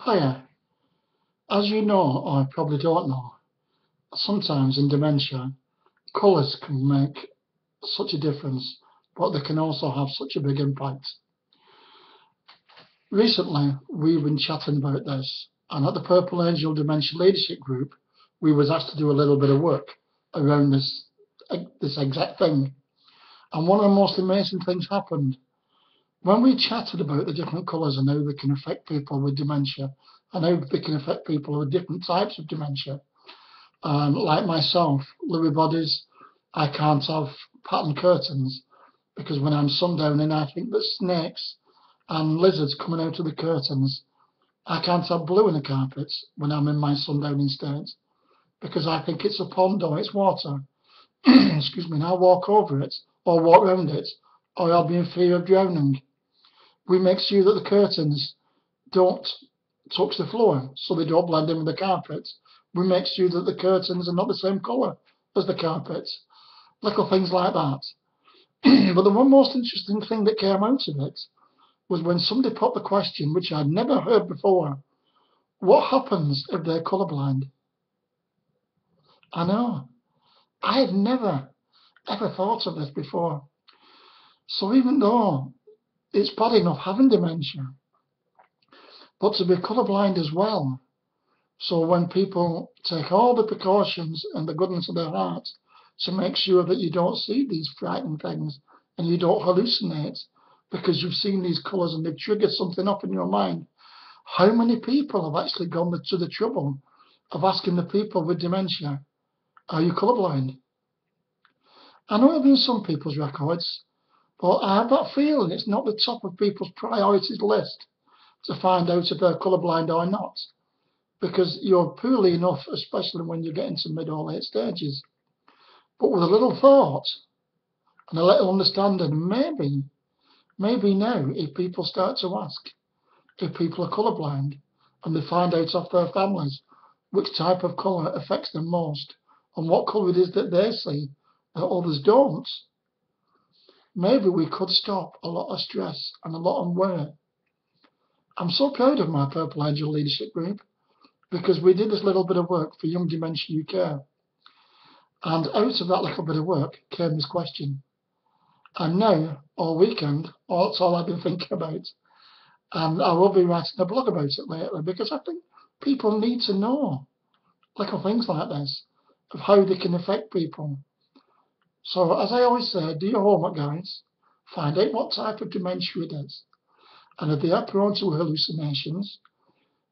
Hiya. As you know, or probably don't know, sometimes in dementia, colours can make such a difference, but they can also have such a big impact. Recently, we've been chatting about this, and at the Purple Angel Dementia Leadership Group, we was asked to do a little bit of work around this exact thing. And one of the most amazing things happened. When we chatted about the different colours and how they can affect people with dementia, and how they can affect people with different types of dementia, like myself, Lewy bodies, I can't have pattern curtains because when I'm sundowning, I think that snakes and lizards coming out of the curtains. I can't have blue in the carpets when I'm in my sundowning state because I think it's a pond or it's water. Excuse me, and I'll walk over it or walk around it or I'll be in fear of drowning. We make sure that the curtains don't touch the floor so they don't blend in with the carpet. We make sure that the curtains are not the same colour as the carpet. Little things like that. But the one most interesting thing that came out of it was when somebody put the question, which I'd never heard before, what happens if they're colourblind? I know. I had never, ever thought of this before. So even though it's bad enough having dementia, but to be colourblind as well. So when people take all the precautions and the goodness of their heart to make sure that you don't see these frightening things and you don't hallucinate because you've seen these colours and they've triggered something up in your mind, how many people have actually gone to the trouble of asking the people with dementia, are you colourblind? I know it's in some people's records, but I have that feeling it's not the top of people's priorities list to find out if they're colourblind or not, because you're poorly enough, especially when you get into mid or late stages. But with a little thought and a little understanding, maybe now, if people start to ask if people are colourblind and they find out off their families which type of colour affects them most and what colour it is that they see that others don't, maybe we could stop a lot of stress and a lot of worry. I'm so proud of my Purple Angel Leadership Group because we did this little bit of work for Young Dementia UK. And out of that little bit of work came this question. And now, all weekend, that's all I've been thinking about. And I will be writing a blog about it later because I think people need to know little things like this, of how they can affect people. So, as I always say, do your homework, guys. Find out what type of dementia it is. And if they are prone to hallucinations,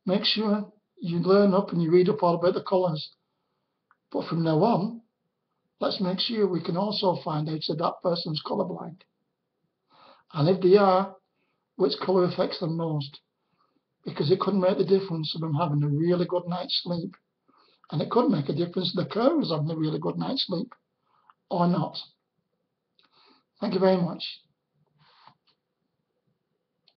make sure you learn up and you read up all about the colours. But from now on, let's make sure we can also find out if that person's colourblind. And if they are, which colour affects them most. Because it could make the difference of them having a really good night's sleep. And it could make a difference to the carers having a really good night's sleep. Or not. Thank you very much.